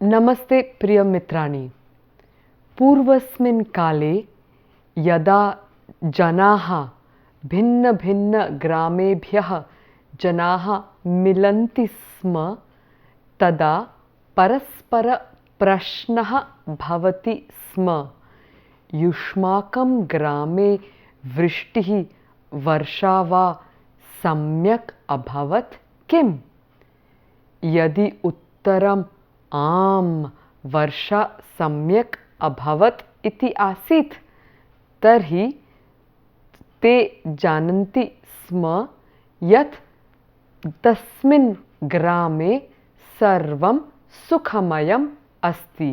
नमस्ते प्रिय मित्राणि। पूर्वस्मिन् काले यदा जनाः भिन्नभिन्नग्रामेभ्यः जनाः मिलन्ति स्म तदा परस्परप्रश्नः भवति स्म। युष्माकं ग्रामे वृष्टिः वर्षा वा सम्यक् अभवत् किम्? यदि उत्तरम् आम् वर्षा सम्यक् अभवत् इति आसीत् तर्हि ते जानन्ति स्म यत् तस्मिन् ग्रामे सर्वं सुखमयम् अस्ति।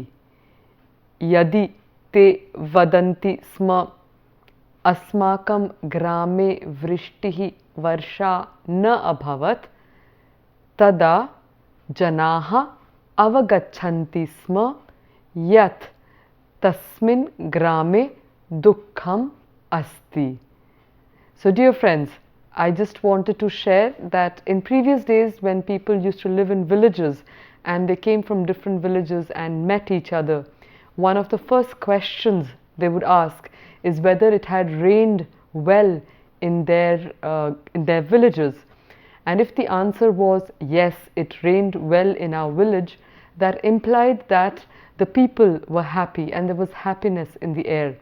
यदि ते वदन्ति स्म अस्माकं ग्रामे वृष्टिः वर्षा न अभवत् तदा जनाः अवगच्छन्ति स्म यत् तस्मिन् ग्रामे दुःखम् अस्ति. So dear friends, I just wanted to share that in previous days when people used to live in villages and they came from different villages and met each other, one of the first questions they would ask is whether it had rained well in their villages. And if the answer was yes, it rained well in our village, that implied that the people were happy and there was happiness in the air.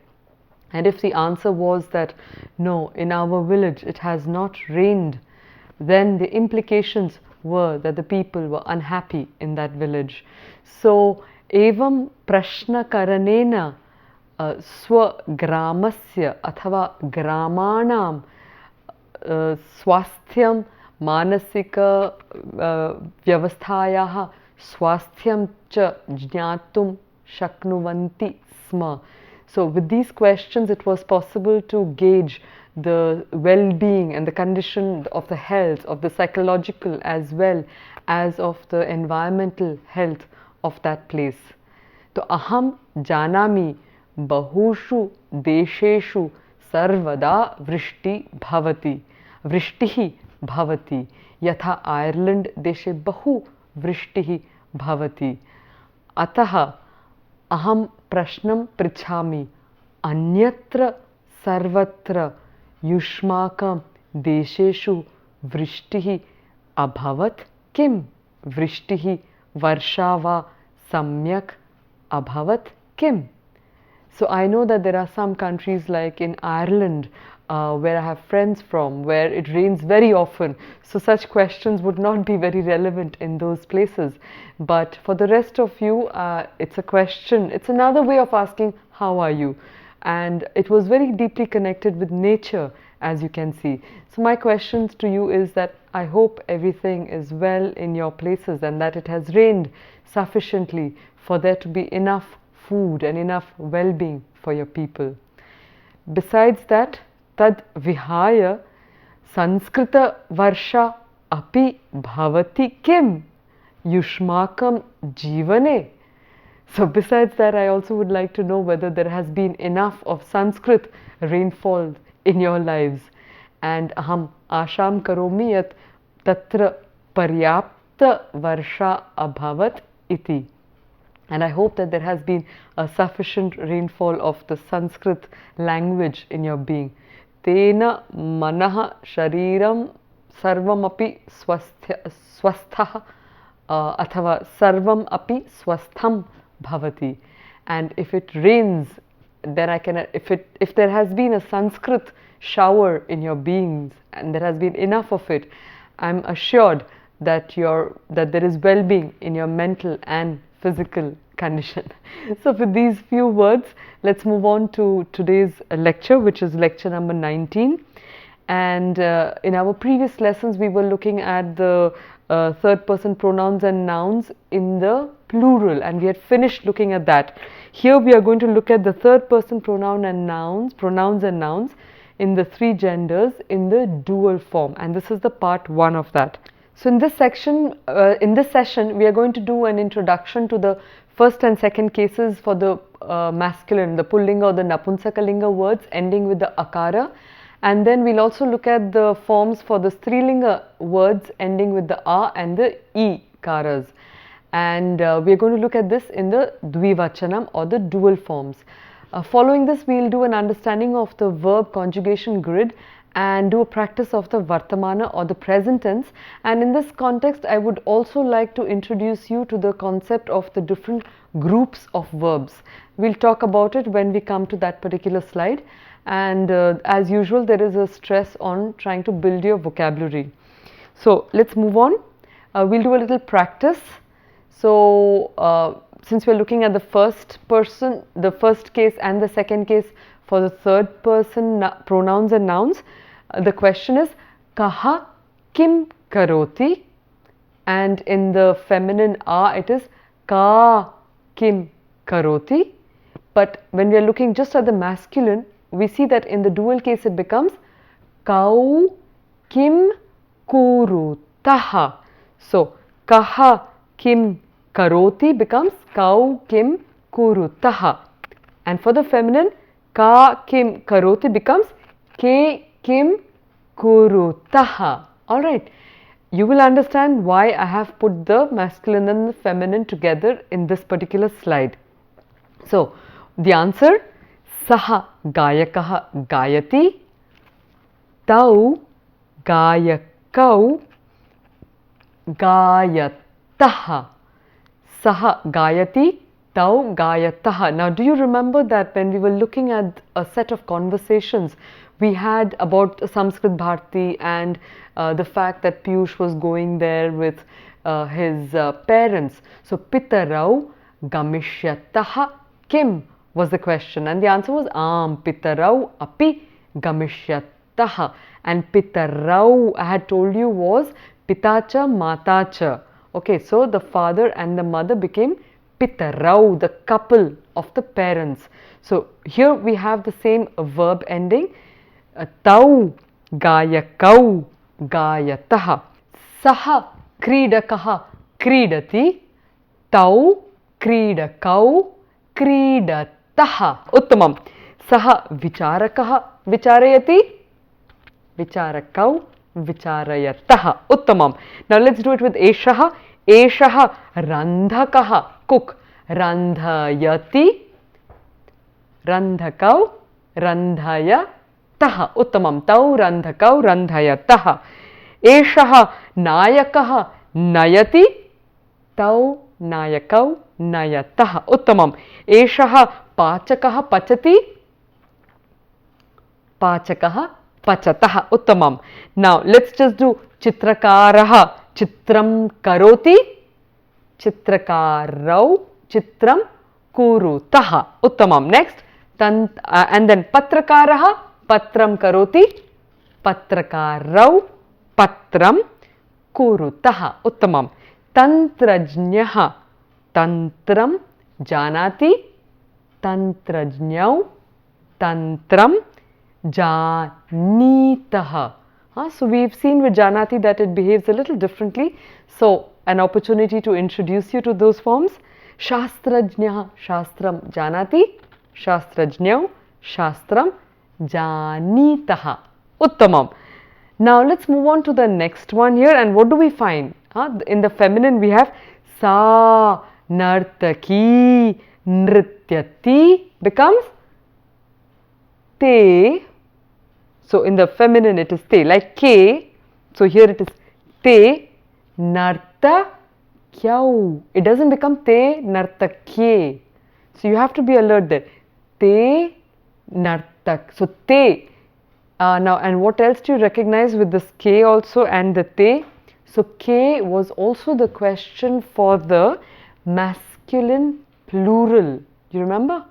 And if the answer was that no, in our village it has not rained, then the implications were that the people were unhappy in that village. So, evam prashnakaranena स्वग्रामस्य अथवा ग्रामाणां स्वास्थ्यं मानसिक व्यवस्थायाः स्वास्थ्यं च ज्ञातुं शक्नुवन्ति स्म. So with these questions it was possible to gauge the well-being and the condition of the health, of the psychological as well as of the environmental health of that place. तो अहं जानामि बहुषु देशेषु सर्वदा वृष्टिः भवति यथा आयर्लैंड देशे बहु वृष्टिः भवति. अतः अहं प्रश्नं पृच्छामि अन्यत्र सर्वत्र युष्माकं देशेषु वृष्टिः अभवत् किम्? वृष्टिः वर्षा वा सम्यक् अभवत् किम्? So I know that there are some countries like in Ireland where I have friends from where it rains very often, so such questions would not be very relevant in those places. But for the rest of you, it's a question, it's another way of asking how are you, and it was very deeply connected with nature, as you can see. So my questions to you is that I hope everything is well in your places and that it has rained sufficiently for there to be enough food and enough well-being for your people. Besides that, tad vihaya Sanskrita varsha api bhavati kim yushmakam jivane. So besides that, I also would like to know whether there has been enough of Sanskrit rainfall in your lives. And aham asham karomi yat tatra paryapta varsha abhavat iti. And I hope that there has been a sufficient rainfall of the Sanskrit language in your being. Tena manaha shariram sarvam api swastha athava sarvam api swastham bhavati. And if it rains, then if there has been a Sanskrit shower in your beings and there has been enough of it, I'm assured that there is well-being in your mental and physical condition. So with these few words, let's move on to today's lecture, which is lecture number 19. And in our previous lessons, we were looking at the third person pronouns and nouns in the plural, and we had finished looking at that. Here we are going to look at the third person pronouns and nouns in the three genders in the dual form, and this is the part 1 of that. So in this session, we are going to do an introduction to the first and second cases for the masculine, the pullinga or the napunsakalinga words ending with the akara, and then we'll also look at the forms for the strilinga words ending with the a and the e karas. and we are going to look at this in the dvivachanam or the dual forms. Following this, we will do an understanding of the verb conjugation grid and do a practice of the vartamana or the present tense. And in this context, I would also like to introduce you to the concept of the different groups of verbs. We'll talk about it when we come to that particular slide. And as usual, there is a stress on trying to build your vocabulary. So let's move on. We'll do a little practice. So since we're looking at the first person, the first case and the second case for the third person pronouns and nouns, the question is kaha kim karoti, and in the feminine it is ka kim karoti. But when we are looking just at the masculine, we see that in the dual case it becomes kau kim kurutaha. So kaha kim karoti becomes kau kim kurutaha, and for the feminine ka kim karoti becomes ke kim kurutaha. Alright, you will understand why I have put the masculine and the feminine together in this particular slide. So the answer, saha gayakaha gayati, tau gayakau gayataha. Saha gayati, tau gayataha. Now, do you remember that when we were looking at a set of conversations we had about Sanskrit Bharati and the fact that Piyush was going there with his parents. So, pitarau gamishyataha kim was the question, and the answer was pitarau api gamishyataha. And pitarau, I had told you, was pitacha matacha. Okay, so the father and the mother became pitarau, the couple of the parents. So here we have the same verb ending, tau gayakau gayataha. Saha kridakaha kridati, tau kridakau kridataha. Uttamam. Saha vicharakaha vicharayati, vicharakau vicharayataha. Uttamam. Now let's do it with eshaha. Eshaha randhakaha, cook, randhayati, randhakau randhayataha. Uttamam. Tau randhakau randhayataha. Eshaha nayakaha nayati, tau nayakau nayataha. Uttamam. Eshaha pachakaha pachati, pachakaha pachataha. Uttamam. Now let's just do chitrakaraha chitram karoti, chitrakarau chitram kurutaha. Uttamam. Next, and then patrakaraha patram karoti, patrakarau patram kurutaha. Uttamam. Tantrajnyaha tantram janati, tantrajnyau tantram janitaha. So we've seen with janati that it behaves a little differently. So an opportunity to introduce you to those forms. Shastrajnyaha shastram janati, shastrajnyau shastram janitaha. Uttamam. Now let's move on to the next one here, and what do we find? In the feminine we have sa nartaki nrityati becomes te. So in the feminine it is te, like ke. So here it is te nartakyau. It doesn't become te nartakye. So you have to be alert there. Te nartak. So te. Now, and what else do you recognize with this ke also and the te? So ke was also the question for the masculine plural. You remember?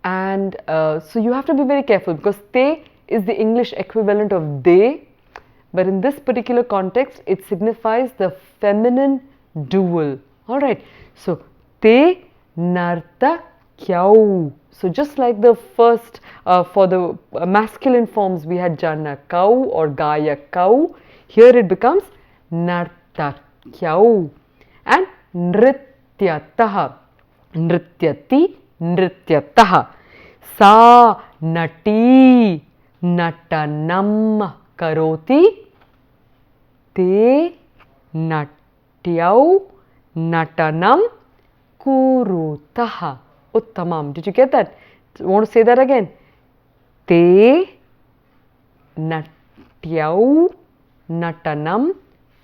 And so you have to be very careful, because te is the English equivalent of de, but in this particular context it signifies the feminine dual. Alright, so te nartakyau. So just like the first for the masculine forms we had janakau or gayakau, here it becomes nartakyau. And nrityataha, nrityati, nrityataha. Sa nati natanam karoti, te natyau natanam kurutaha. Uttamam. Did you get that? Want to say that again? Te natyau natanam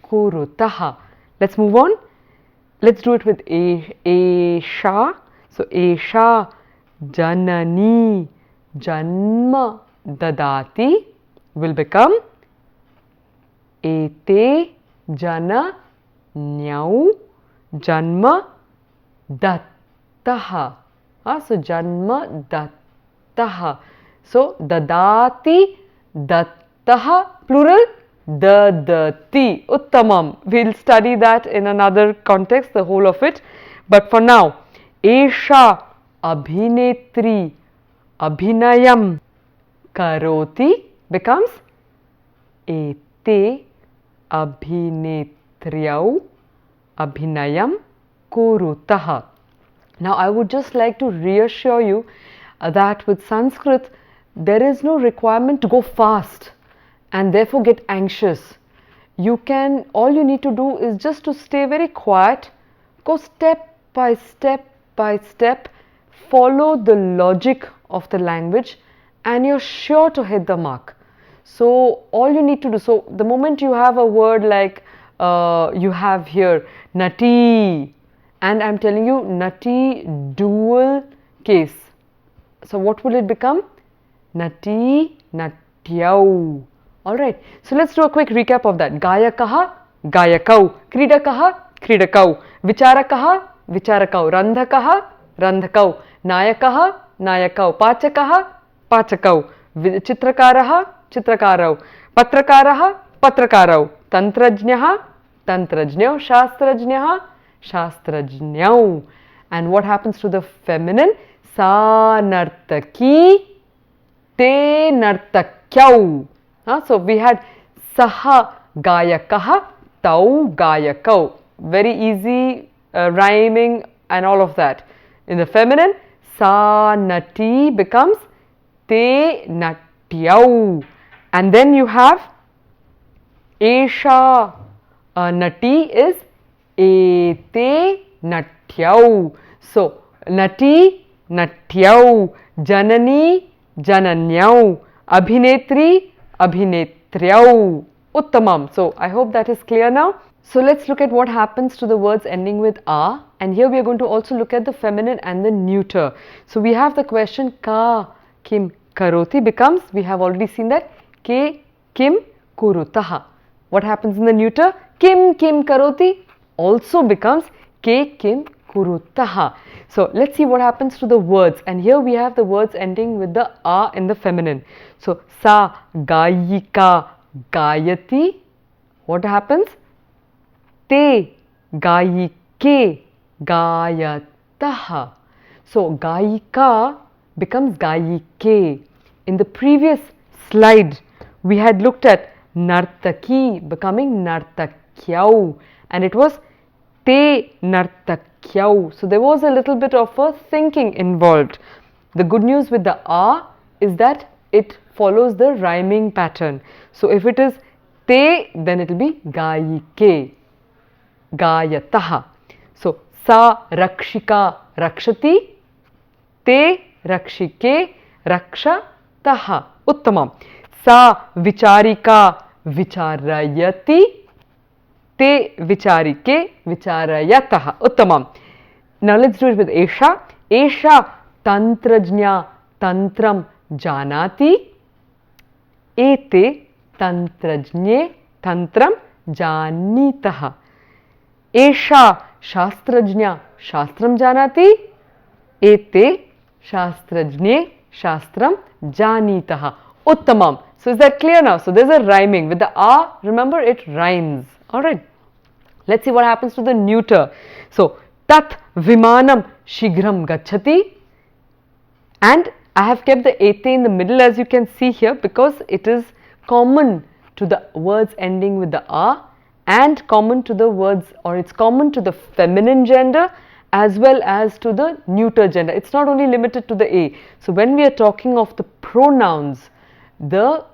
kurutaha. Let's move on. Let's do it with Esha. So Esha Janani Janma Dadati will become Ete Jana Nyau Janma Dattaha. So Janma Dattaha. So Dadati Dattaha plural Dadati. Uttamam. We'll study that in another context, the whole of it. But for now, Esha Abhinetri Abhinayam Karoti becomes Ete Abhinetriau Abhinayam Kurutaha. Now I would just like to reassure you that with Sanskrit there is no requirement to go fast and therefore get anxious. All you need to do is just to stay very quiet, go step by step, follow the logic of the language, and you're sure to hit the mark. So all you need to do, so the moment you have a word like you have here nati, and I'm telling you nati dual case, so what will it become? Nati natyau. Alright, so let's do a quick recap of that. Gayakaha gayakau, kridakaha kridakau, vicharakaha vicharakau, randhakaha randhakau, nayakaha nayakau, pachakaha pachakau, chitrakaraha chitrakarau, patrakaraha patrakarau, tantrajnyaha tantrajnyau, shastrajnyaha shastrajnyau. And what happens to the feminine? Sa nartaki te nartakyau. So we had saha gayakaha tau gayakau. Very easy rhyming and all of that. In the feminine, sa nati becomes te natyau. And then you have Esha nati is ete natyau. So nati natyau, janani jananyau, abhinetri abhinetriau. Uttamam. So I hope that is clear now. So let's look at what happens to the words ending with a, and here we are going to also look at the feminine and the neuter. So we have the question ka kim karoti becomes, we have already seen that, ke kim kurutaha. What happens in the neuter? Kim kim karoti also becomes ke kim kurutaha. So let's see what happens to the words, and here we have the words ending with the a in the feminine. So sa gayika gayati, what happens? Te gayike gayataha. So gayika becomes gayike. In the previous slide we had looked at nartaki becoming nartakyau, and it was te nartakyau. So there was a little bit of a thinking involved. The good news with the a is that it follows the rhyming pattern. So if it is te, then it will be gayike gayataha. So sa rakshika rakshati, te rakshike rakshataha. Uttamam. Sa vicharika vicharayati, te vicharike vicharayataha. Uttamam. Now let's do it with Esha. Esha tantrajnya tantram janati, ete tantrajnye tantram janitaha. Esha shastrajnya shastram janati, ete shastrajnye shastram janitaha. Uttamam. So is that clear now? So there's a rhyming with the a, remember it rhymes. Alright. Let's see what happens to the neuter. So tat vimanam shigram gachati, and I have kept the ete in the middle as you can see here because it is common to the words ending with the a and common to the words, or it's common to the feminine gender as well as to the neuter gender. It's not only limited to the a. So when we are talking of the pronouns, the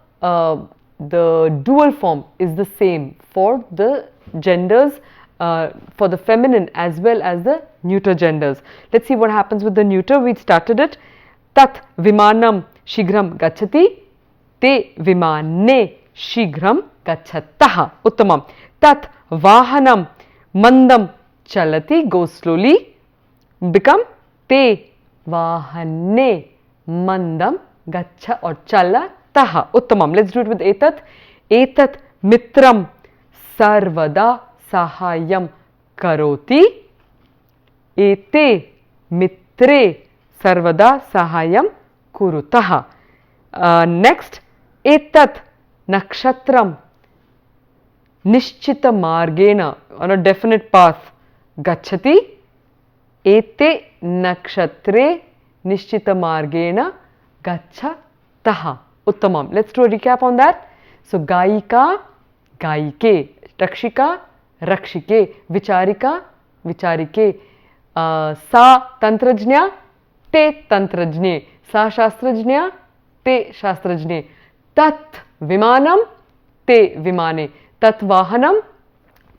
dual form is the same for the genders for the feminine as well as the neuter genders. Let's see what happens with the neuter. We started it. Tat vimanam shighram gachati. Te vimane shighram gachatah. Uttamam. Tat vahanam mandam chalati. Go slowly. Become te vahane mandam gacha or chalatah. Uttamam. Let's do it with etat. Etat mitram sarvada sahayam karoti. Ete mitre sarvada sahayam kurutah. Next, etat nakshatram nishchita margena, on a definite path, gachati. Ete nakshatre nishchita margena gachatah. Uttamam. Let's do a recap on that. So, Gayika, Gayike, Rakshika, Rakshike, Vicharika, Vicharike, Sa Tantrajnya, Te Tantrajne, Sa Shastrajnya, Te Shastrajne, Tat Vimanam, Te Vimane, Tat Vahanam,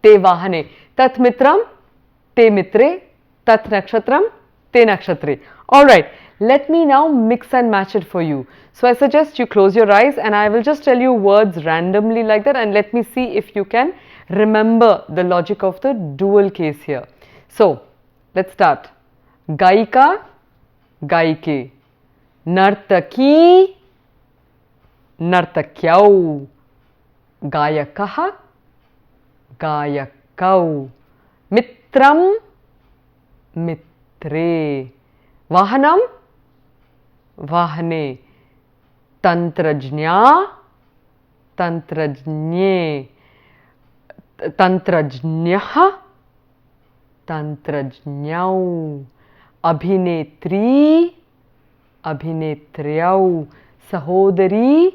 Te Vahane, Tat Mitram, Te Mitre, Tat Nakshatram, Te Nakshatre. Alright, let me now mix and match it for you. So I suggest you close your eyes and I will just tell you words randomly like that, and let me see if you can remember the logic of the dual case here. So let's start. Gaika, Gaike. Nartaki, Nartakyau. Gayakaha, Gayakau. Mitram, Mitre. Vahanam, Vahane. Tantrajnya, Tantrajne. Tantrajnyaha, Tantrajnyau. Abhinetri, Abhinetryau. Sahodari,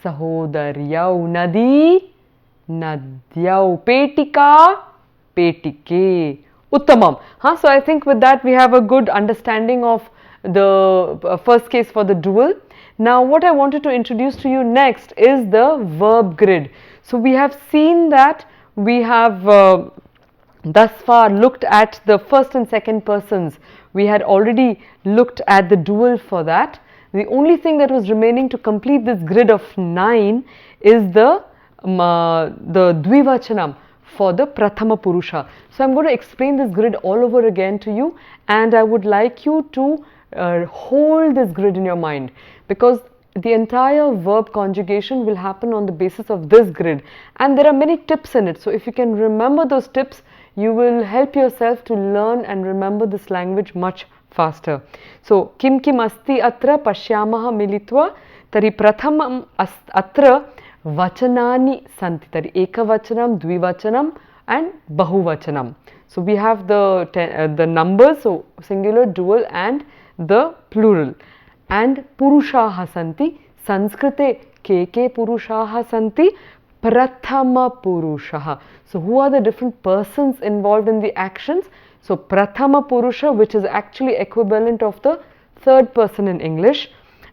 Sahodaryau. Nadi, Nadyau. Petika, Petike. Uttamam. So I think with that we have a good understanding of the first case for the dual. Now what I wanted to introduce to you next is the verb grid. So we have seen that we have thus far looked at the first and second persons. We had already looked at the dual for that. The only thing that was remaining to complete this grid of 9 is the dvivachanam for the prathama purusha. So I'm going to explain this grid all over again to you, and I would like you to hold this grid in your mind, because the entire verb conjugation will happen on the basis of this grid, and there are many tips in it. So if you can remember those tips, you will help yourself to learn and remember this language much faster. So kim kim asti atra pashyamaha militva tari prathamam atra vachanani santi. Tari ekavachanam, dvivachanam and bahuvachanam. So we have the numbers, so singular, dual and the plural. And purushaha santi. Sanskrite ke purushaha santi. Prathama purushaha. So who are the different persons involved in the actions? So prathama purusha, which is actually equivalent of the third person in English,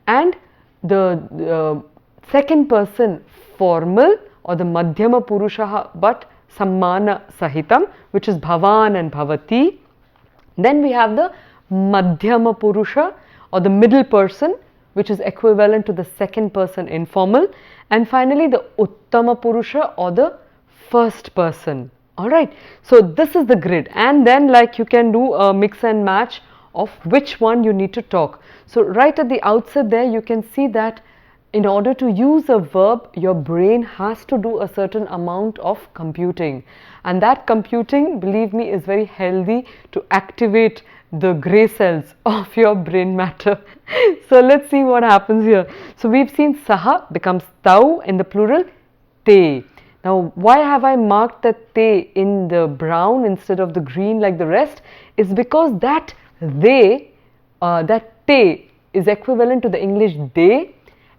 and the second person formal or the madhyama purushaha but sammana sahitam, which is bhavan and bhavati. Then we have the madhyama purusha or the middle person, which is equivalent to the second person informal, and finally the uttama purusha or the first person. Alright, so this is the grid, and then like you can do a mix and match of which one you need to talk. So right at the outset there you can see that in order to use a verb, your brain has to do a certain amount of computing, and that computing, believe me, is very healthy to activate the grey cells of your brain matter. So let's see what happens here. So we've seen saha becomes tau in the plural, te. Now why have I marked that te in the brown instead of the green like the rest? Is because that they, that te is equivalent to the English they,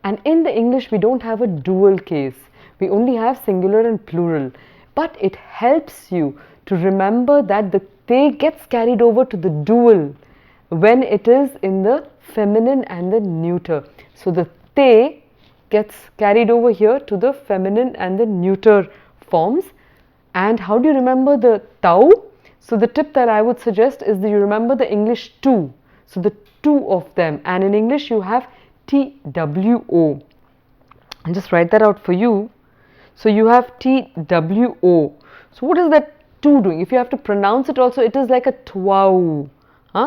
and in the English we don't have a dual case. We only have singular and plural, but it helps you to remember that the te gets carried over to the dual when it is in the feminine and the neuter. So the te gets carried over here to the feminine and the neuter forms, And how do you remember the tau? So the tip that I would suggest is that you remember the English two. So the two of them, and in English you have TWO. And just write that out for you. So you have TWO. So what is that two doing? If you have to pronounce it also, it is like a twau.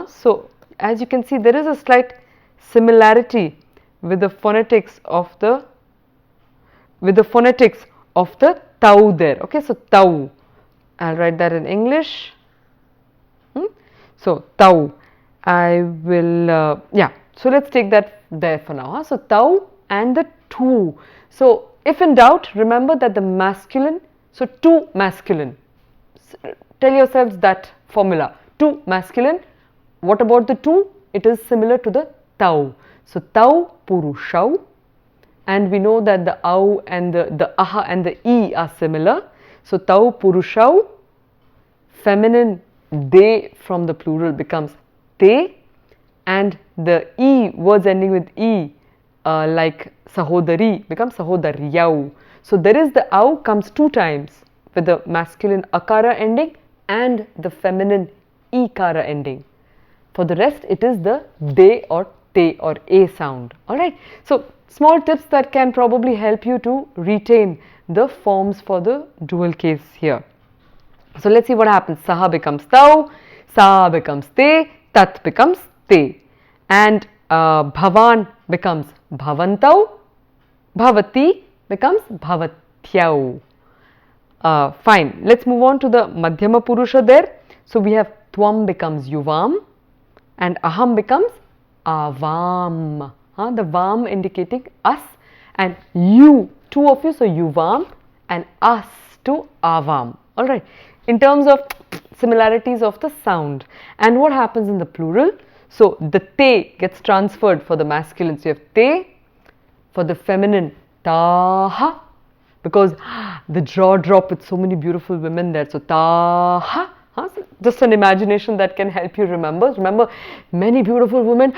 So as you can see, there is a slight similarity with the phonetics of the tau there. Okay, so tau. I'll write that in English. So tau. I will yeah. So let's take that there for now. So tau and the two. So if in doubt, remember that the masculine. So two masculine. Tell yourselves that formula. Two masculine. What about the two? It is similar to the tau. So tau purushau. And we know that the au and the aha and the e are similar. So tau purushau, feminine they from the plural becomes te, and the e, words ending with e like sahodari becomes sahodaryau. So there is the au comes two times with the masculine akara ending and the feminine ikara ending. For the rest it is the de or te or a sound. Alright. So small tips that can probably help you to retain the forms for the dual case here. So let's see what happens. Saha becomes tau, sa becomes te, tat becomes te, and bhavan becomes bhavantau, bhavati becomes bhavatyau. Fine. Let's move on to the madhyama purusha there. So we have tvam becomes yuvam and aham becomes avam. The vam indicating us, and you, two of you, so yuvam, and us to avam. Alright. In terms of similarities of the sound, and what happens in the plural? So the te gets transferred for the masculine. So you have te, for the feminine taha, because the jaw drop with so many beautiful women there. So taha. So just an imagination that can help you remember. Remember, many beautiful women.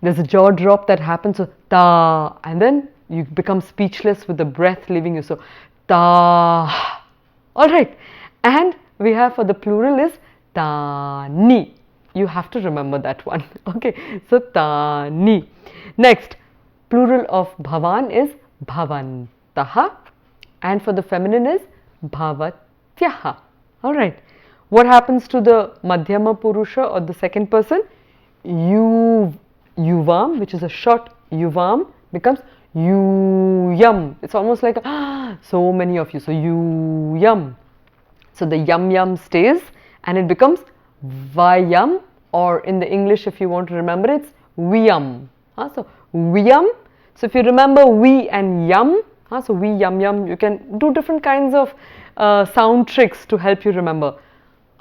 There's a jaw drop that happens. So ta, and then you become speechless with the breath leaving you. So ta. All right. And we have for the plural is tani. You have to remember that one. Okay. So tani. Next, plural of bhavan is bhavantaha, and for the feminine is bhavatyaha. All right. What happens to the madhyama purusha or the second person? Yuvam, which is a short yuvam, becomes yuyam. It's almost like so many of you. So yuyam. So the yam stays and it becomes vayam, or in the English, if you want to remember, it's viyam. So viyam. So if you remember vi and yam, so vi yam, you can do different kinds of sound tricks to help you remember.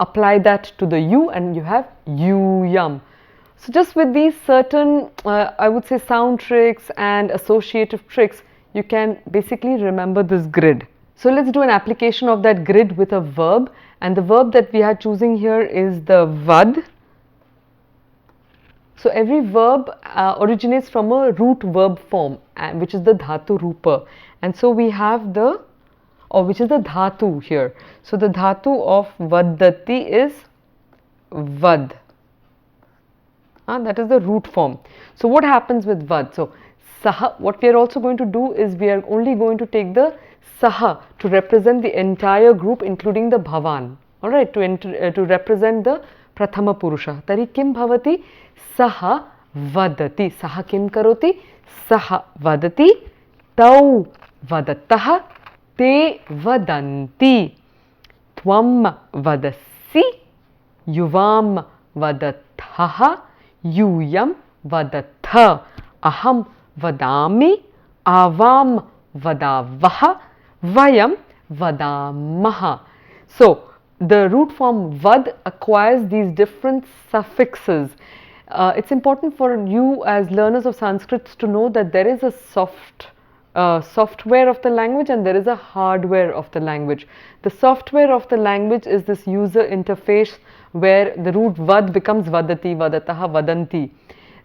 Apply that to the u and you have yuyam. So just with these certain, I would say, sound tricks and associative tricks, you can basically remember this grid. So let's do an application of that grid with a verb, and the verb that we are choosing here is the vad. So every verb originates from a root verb form, which is the dhatu rupa, and so we have the, or which is the dhatu here. So the dhatu of vaddati is vad. That is the root form. So what happens with vad? So saha, what we are also going to do is we are only going to take the saha to represent the entire group, including the bhavan. Alright, to represent the prathama purusha. Tari kim bhavati? Saha vadati. Saha kim karoti? Saha vadati. Tau vadataha. Te vadanti. Tvam vadasi. Yuvam vadathaha. Yuyam vadatha. Aham vadami. Avam vadavaha. Vayam vadamaha. So the root form vad acquires these different suffixes. It's important for you as learners of Sanskrit to know that there is a software of the language and there is a hardware of the language. The software of the language is this user interface where the root vad becomes vadati, vadataha, vadanti.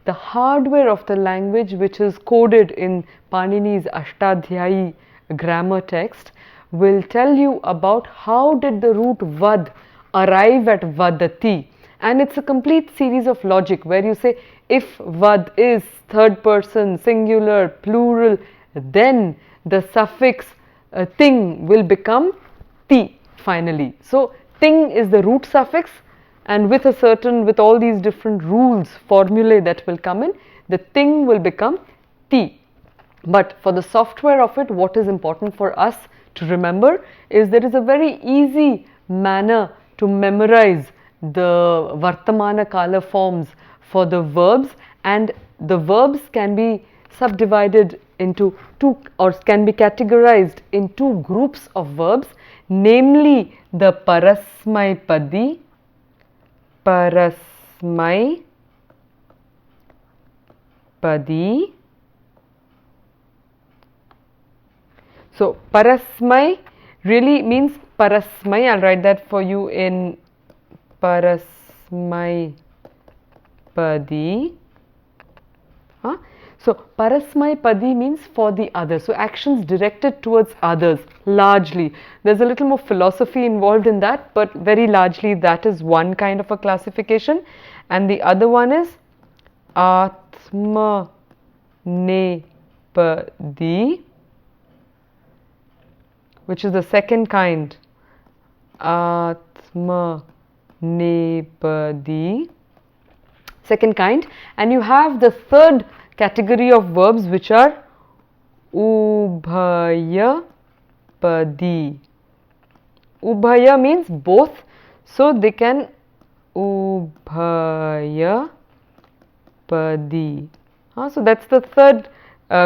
The hardware of the language, which is coded in Panini's Ashtadhyayi grammar text, will tell you about how did the root vad arrive at vadati. And it's a complete series of logic where you say if vad is third person, singular, plural, then the suffix ting will become ti finally. So ting is the root suffix, and with all these different rules, formulae that will come in, the ting will become ti. But for the software of it, what is important for us to remember is there is a very easy manner to memorize the Vartamana Kala forms for the verbs, and the verbs can be subdivided into two, or can be categorized in two groups of verbs, namely the Parasmai Padi, So Parasmai really means Parasmai. I'll write that for you in Parasmai Padi. So Parasmai Padi means for the other. So actions directed towards others largely. There's a little more philosophy involved in that, but very largely that is one kind of a classification. And the other one is Atma Nepadi, which is the second kind. Atma Nepadi, second kind. And you have the third category of verbs, which are Ubhaya Padi. Ubhaya means both, so they can Ubhaya Padi. So that's the third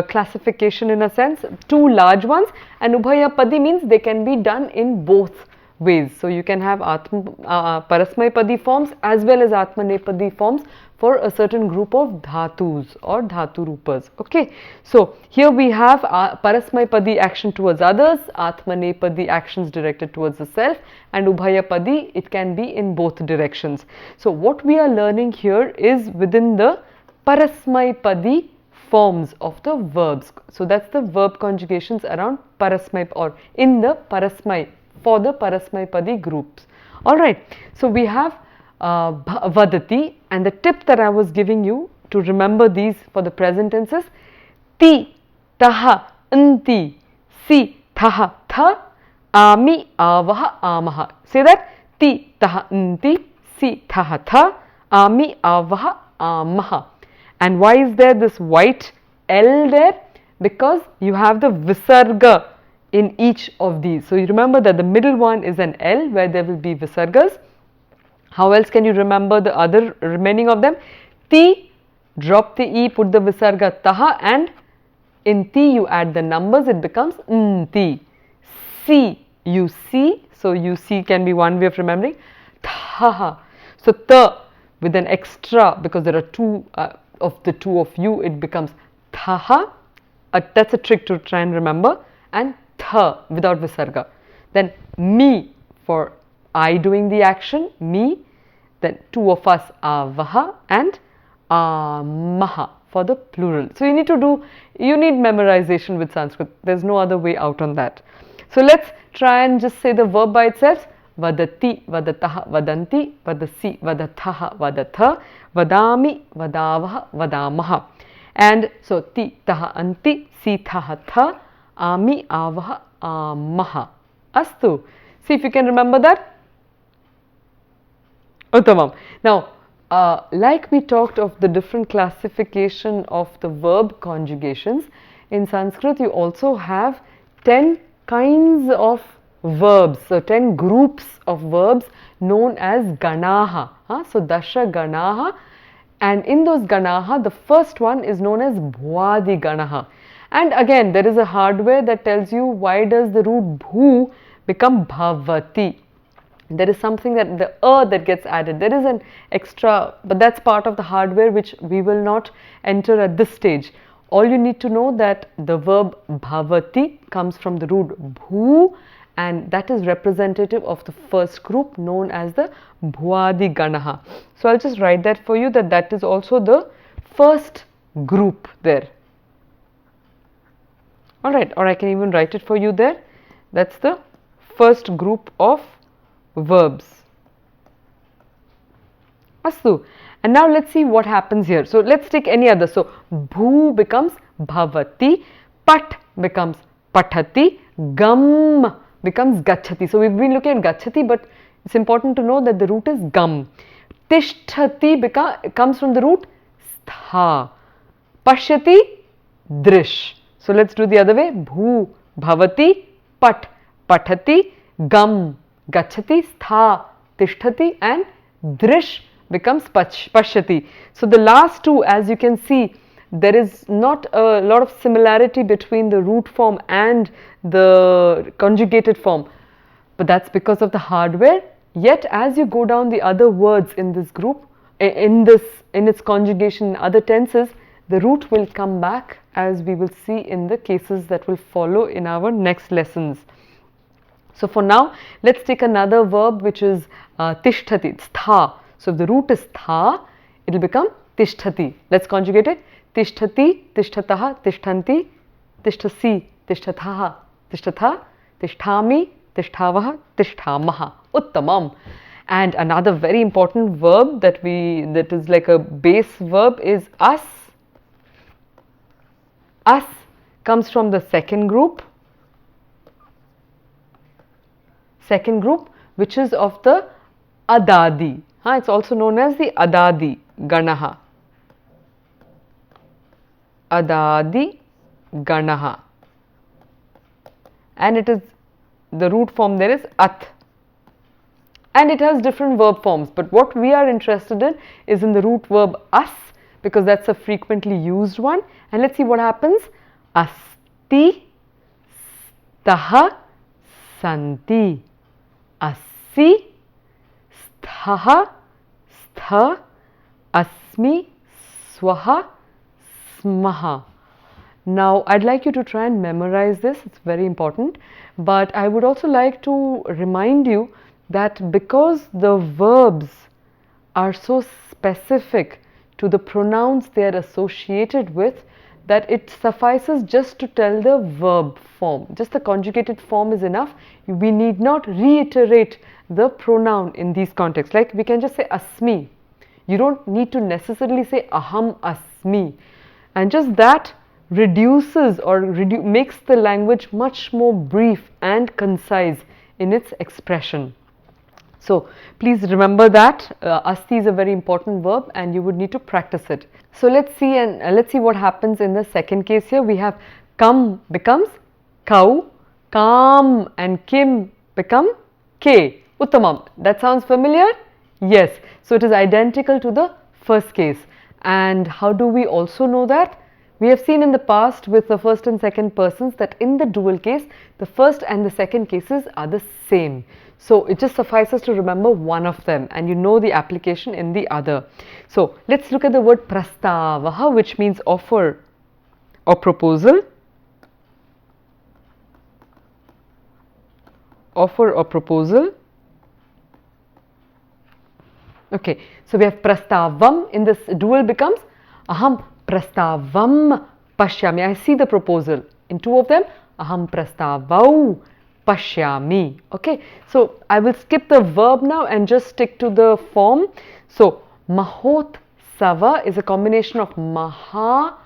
classification in a sense, two large ones, and Ubhaya Padi means they can be done in both ways. So you can have Parasmai Padi forms as well as Atmanepadi forms for a certain group of dhatus or dhatu rupas. Okay, so here we have Parasmai Padi action towards others, Atmanepadi actions directed towards the self, and Ubhaya Padi, it can be in both directions. So what we are learning here is within the Parasmai Padi forms of the verbs. So that's the verb conjugations around Parasmai or in the Parasmai, for the Parasmai Padi groups. Alright, so we have Vadati, and the tip that I was giving you to remember these for the present tenses: Ti, Taha, Nti, Si, Thaha, Tha, Ami, Avaha, Amaha. Say that: Ti, Taha, Nti, Si, Thaha, Tha, Ami, Avaha, Amaha. And why is there this white L there? Because you have the Visarga in each of these. So you remember that the middle one is an L where there will be Visargas. How else can you remember the other remaining of them? Ti, drop the E, put the Visarga Taha, and in Ti you add the numbers, it becomes Nti. Si, you see, so you see can be one way of remembering. Thaha, so Ta with an extra, because there are two of the two of you, it becomes Thaha. That's a trick to try and remember. And Tha without Visarga. Then Me for I doing the action, me. Then two of us, Avaha, and Amaha for the plural. So you need memorization with Sanskrit. There's no other way out on that. So let's try and just say the verb by itself. Vadati, Vadataha, Vadanti, Vadasi, Vadathaha, Vadatha, Vadami, Vadavaha, Vadamaha. And so Ti, Taha, Anti, Si, Thaha, Tha, Ami, Avaha, Amaha. Astu. See if you can remember that. Uttamam. Now, like we talked of the different classification of the verb conjugations, in Sanskrit you also have 10 kinds of verbs, so 10 groups of verbs known as Ganaha. So Dasha Ganaha, and in those Ganaha, the first one is known as Bhuadi Ganaha. And again, there is a hardware that tells you why does the root Bhu become Bhavati. There is something that the that gets added. There is an extra, but that's part of the hardware which we will not enter at this stage. All you need to know that the verb Bhavati comes from the root Bhu, and that is representative of the first group known as the Bhuadi Ganaha. So I'll just write that for you, that is also the first group there. Alright, or I can even write it for you there. That's the first group of verbs. Astu. And now let's see what happens here. So let's take any other. So bhu becomes bhavati, pat becomes pathati, gam becomes gachati. So we've been looking at gachati, but it's important to know that the root is gam. Tishtati comes from the root stha. Pashyati, drish. So let's do the other way. Bhu bhavati, pat pathati, gam gachati, stha tishtati, and drish becomes pashyati. So the last two, as you can see, there is not a lot of similarity between the root form and the conjugated form, but that's because of the hardware. Yet as you go down the other words in this group, in its conjugation in other tenses, the root will come back, as we will see in the cases that will follow in our next lessons. So for now, let's take another verb, which is tishtati, it's tha. So if the root is tha, it will become tishtati. Let's conjugate it. Tishtati, tishtataha, tishtanti, tishtasi, tishtataha, tishtatha, tishtami, tishtavaha, tishtamaha. Uttamam. And another very important verb that is like a base verb is as. As comes from the second group, which is of the adadi. It's also known as the adadi ganaha. Adadi ganaha. And it is, the root form there is at. And it has different verb forms, but what we are interested in is in the root verb as, because that's a frequently used one. And let's see what happens. Asti, staha, santi. Assi, sthaha, stha, asmi, swaha, smaha. Now I'd like you to try and memorize this, it's very important, but I would also like to remind you that because the verbs are so specific to the pronouns they are associated with, that it suffices just to tell the verb form. Just the conjugated form is enough. We need not reiterate the pronoun in these contexts. Like we can just say asmi. You don't need to necessarily say aham asmi. And just that reduces or makes the language much more brief and concise in its expression. So please remember that asti is a very important verb and you would need to practice it. So let's see what happens in the second case here. We have kam becomes kau, kam and kim become ke. Uttamam. That sounds familiar? Yes. So it is identical to the first case. And how do we also know that? We have seen in the past with the first and second persons that in the dual case, the first and the second cases are the same. So it just suffices to remember one of them and you know the application in the other. So let's look at the word prastavaha, which means offer or proposal. Offer or proposal. Okay, so we have prastavam. In this dual becomes aham prastavam pashyami. I see the proposal. In two of them, aham prastavau pashyami. Okay, so I will skip the verb now and just stick to the form. So mahotsava is a combination of maha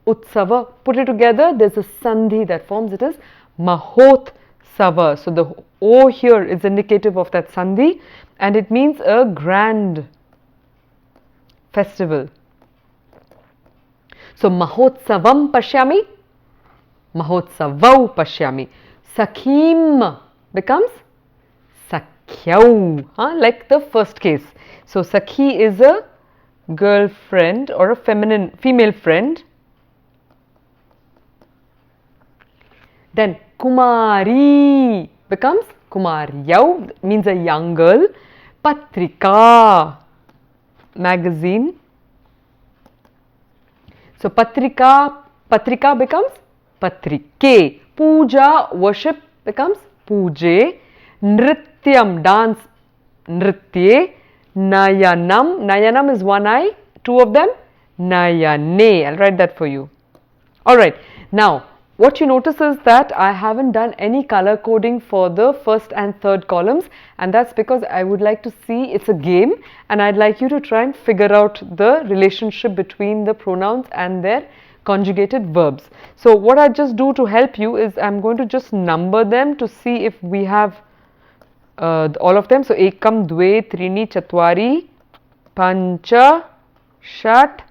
utsava. Put it together, there's a sandhi that forms. It is mahotsava. So the o here is indicative of that sandhi and it means a grand festival. So mahotsavam pashyami, mahotsavau pashyami. Sakhim becomes sakhyau, like the first case. So sakhi is a girlfriend or a female friend. Then kumari becomes kumaryau, means a young girl. Patrika, magazine. So patrika becomes patrike. Puja, worship becomes puje. Nrityam, dance, nritye. Nayanam is one eye, two of them. Nayane, I'll write that for you. Alright, now what you notice is that I haven't done any color coding for the first and third columns, and that's because I would like to see, it's a game, and I'd like you to try and figure out the relationship between the pronouns and their conjugated verbs. So what I just do to help you is I'm going to just number them to see if we have all of them. So ekam, dve, trini, chatvari, pancha, shat,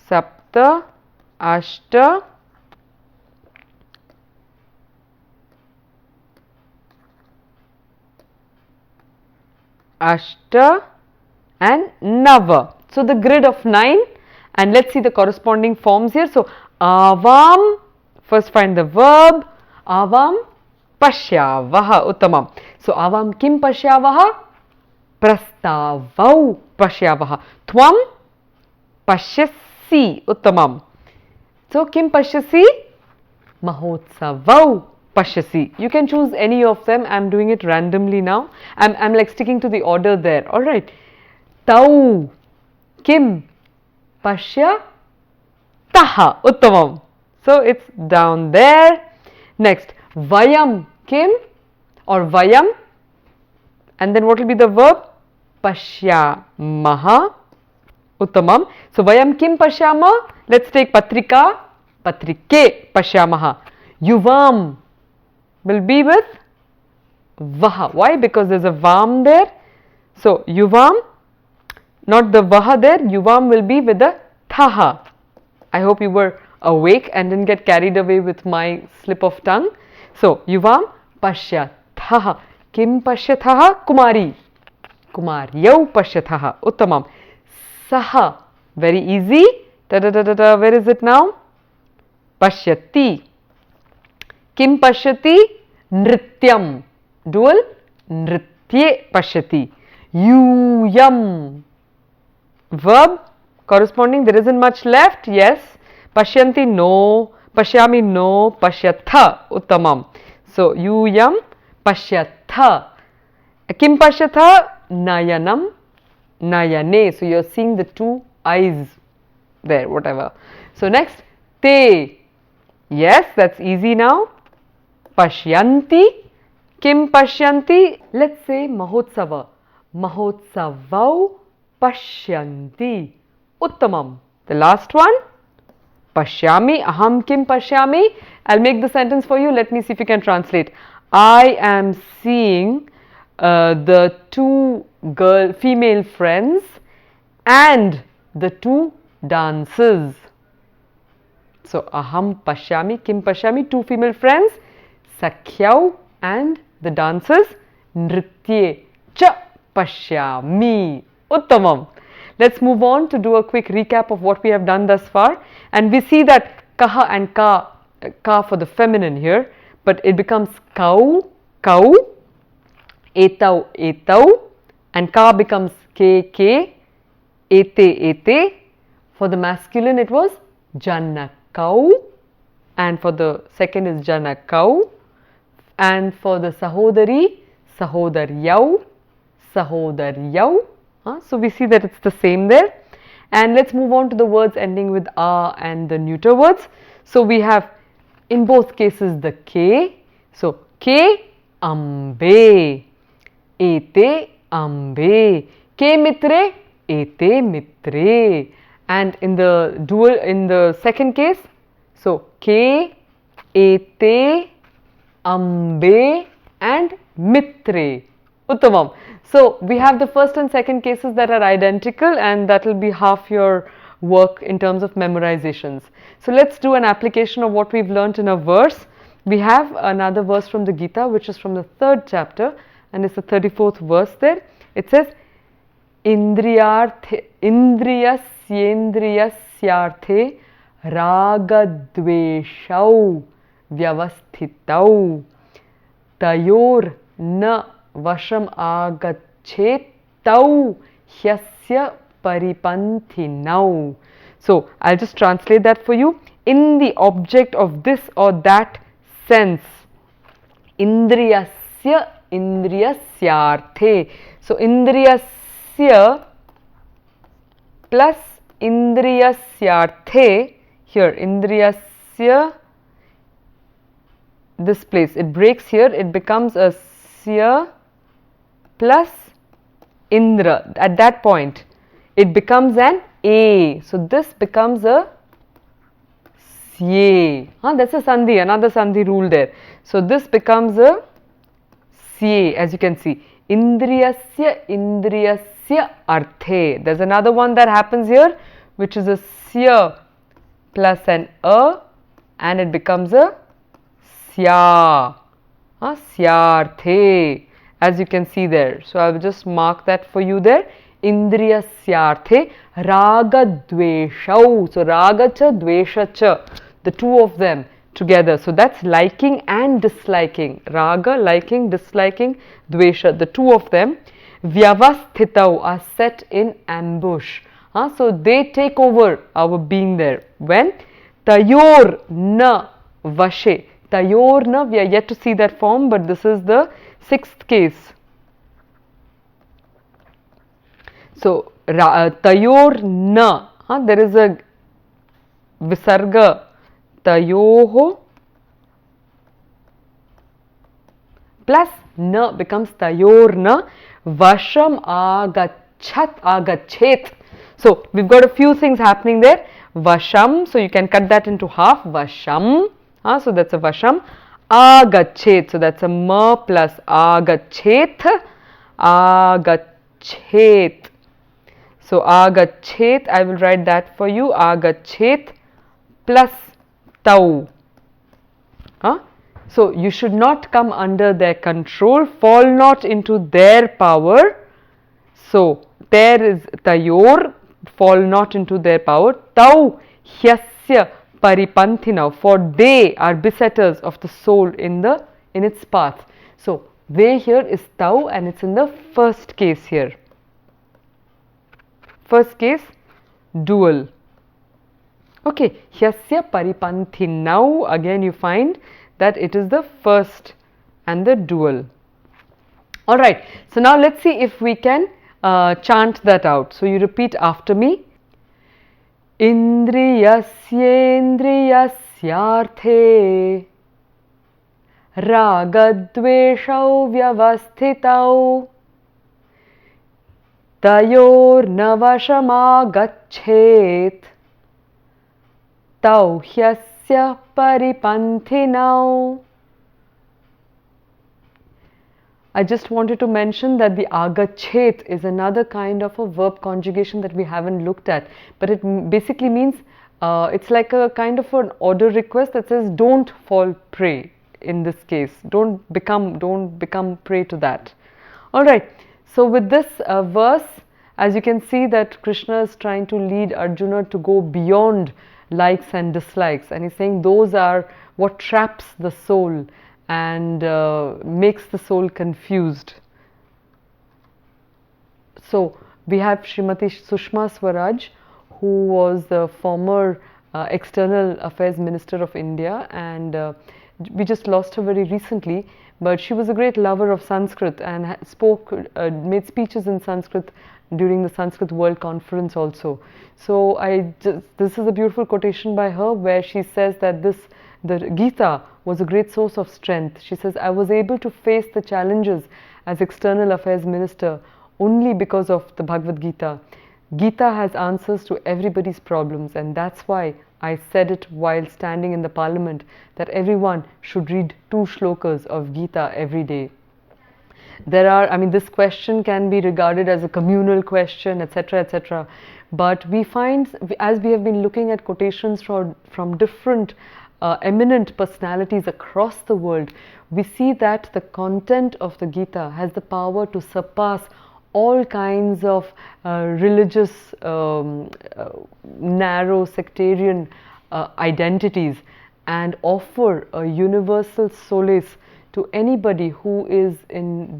sapta, ashta, ashta and nava. So the grid of 9, and let's see the corresponding forms here. So avam, first find the verb, avam pashyavaha, uttamam. So avam kim pashyavaha? Prastavau pashyavaha. Tvam pashyasi, uttamam. So kim pashyasi? Mahotsavau pashyasi. You can choose any of them. I'm doing it randomly now. I'm like sticking to the order there. All right. Tau kim pashya taha, uttamam. So it's down there. Next, vayam kim or vayam, and then what will be the verb? Pashyamaha, uttamam. So vayam kim pashyama? Let's take patrika, patrike pashyamaha. Yuvam will be with vaha. Why? Because there's a vam there. So yuvam, not the vaha there, yuvam will be with the thaha. I hope you were awake and didn't get carried away with my slip of tongue. So yuvam pashyathaha. Kim pashyathaha? Kumari. Kumaryau pashyathaha. Uttamam. Saha. Very easy. Where is it now? Pashyati. Kim pashyati? Nrityam. Dual. Nritye pashyati. Yuyam. Verb corresponding, there isn't much left. Yes. Pashyanti, no. Pashyami, no. Pashyatha, uttamam. So yuyam pashyatha. Kim pashyatha? Nayanam, nayane. So you're seeing the two eyes there, whatever. So next, te. Yes, that's easy now. Pashyanti. Kim pashyanti? Let's say mahotsava. Mahotsavau pashyanti. Uttamam. The last one. Pashyami. Aham kim pashyami? I'll make the sentence for you. Let me see if you can translate. I am seeing the two female friends and the two dances. So aham pashyami, kim pashyami, two female friends, sakhyau and the dancers, nritye cha pashyami. Uttamam. Let's move on to do a quick recap of what we have done thus far, and we see that kaha and ka for the feminine here, but it becomes kau, kau, etau, etau, and ka becomes ke, ete, ete. For the masculine it was janakau, and for the second is janakau, and for the sahodari, sahodaryau, sahodaryau. So we see that it's the same there. And let's move on to the words ending with a and the neuter words. So we have in both cases the ke. So ke ambe, ete ambe, ke mitre, ete mitre. And in the second case, so ke, ete, ambe and mitre. Uttamam. So we have the first and second cases that are identical, and that will be half your work in terms of memorizations. So let's do an application of what we've learnt in a verse. We have another verse from the Gita, which is from the 3rd chapter, and it's the 34th verse there. It says, Indriyasyendriyasyarthe ragadveshau vyavasthitau tayor na vasham agachet tau hyasya paripanthinau. So I'll just translate that for you. In the object of this or that sense, indriyasya, indriyasyarthe. So indriyasya plus indriyasyarthe, here indriyasya this place. It breaks here. It becomes a Sya plus Indra. At that point, it becomes an A. So this becomes a Sye. That's a Sandhi, another Sandhi rule there. So this becomes a Sye, as you can see. Indriyasya arthe. There's another one that happens here, which is a Sya plus an A, and it becomes a Sya. Syarthe, as you can see there. So I will just mark that for you there. Indriyasyarthe raga dveshau. So raga cha dvesha cha, the two of them together. So that's liking and disliking. Raga, liking, disliking, dvesha, the two of them. Vyavasthitau are set in ambush. So they take over our being there. When? Tayor na vashe. Tayor na, we are yet to see that form, but this is the sixth case. So tayor na, there is a visarga. Tayoho plus na becomes tayor na. Vasham agachat agachet. So we've got a few things happening there. Vasham, so you can cut that into half. Vasham, so that's a vasham. Agachet, so that's a ma plus agachet. Agachet. So agachet, I will write that for you. Agachet plus tau. So you should not come under their control, fall not into their power. So there is tayor, fall not into their power. Tau hyasya paripanthina, for they are besetters of the soul in its path. So they here is tau, and it's in the first case here. First case, dual. Okay, hyasya paripanthinau, again you find that it is the first and the dual. Alright, so now let's see if we can chant that out. So you repeat after me. Indriyasyendriyasyarthe ragadveshau vyavasthitau tayor navashamagachet tau hyasya paripanthinau. I just wanted to mention that the agachet is another kind of a verb conjugation that we haven't looked at, but it basically means it's like a kind of an order request that says don't fall prey. In this case, don't become prey to that. All right, so with this verse, as you can see that Krishna is trying to lead Arjuna to go beyond likes and dislikes, and he's saying those are what traps the soul and makes the soul confused. So we have Srimati Sushma Swaraj, who was the former External Affairs Minister of India, and we just lost her very recently, but she was a great lover of Sanskrit and made speeches in Sanskrit during the Sanskrit World Conference also. So this is a beautiful quotation by her where she says that the Gita was a great source of strength. She says, I was able to face the challenges as External Affairs Minister only because of the Bhagavad Gita. Gita has answers to everybody's problems, and that's why I said it while standing in the parliament that everyone should read 2 shlokas of Gita every day. This question can be regarded as a communal question, etc., etc. But we find, as we have been looking at quotations from different eminent personalities across the world, we see that the content of the Gita has the power to surpass all kinds of religious, narrow sectarian identities and offer a universal solace to anybody who is in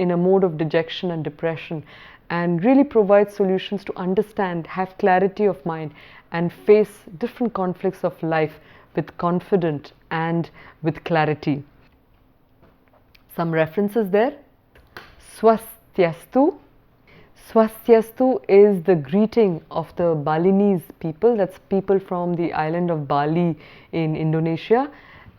a mode of dejection and depression, and really provide solutions to understand, have clarity of mind, and face different conflicts of life with confidence and with clarity. Some references there. Swastyastu. Swastyastu is the greeting of the Balinese people, that's people from the island of Bali in Indonesia,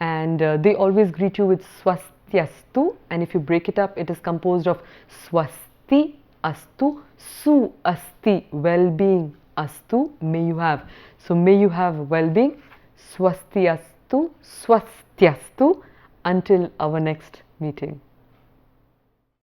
and they always greet you with swastyastu, and if you break it up, it is composed of swasti astu, su asti, well-being, astu, may you have. So may you have well-being, swastyastu, swastyastu, until our next meeting.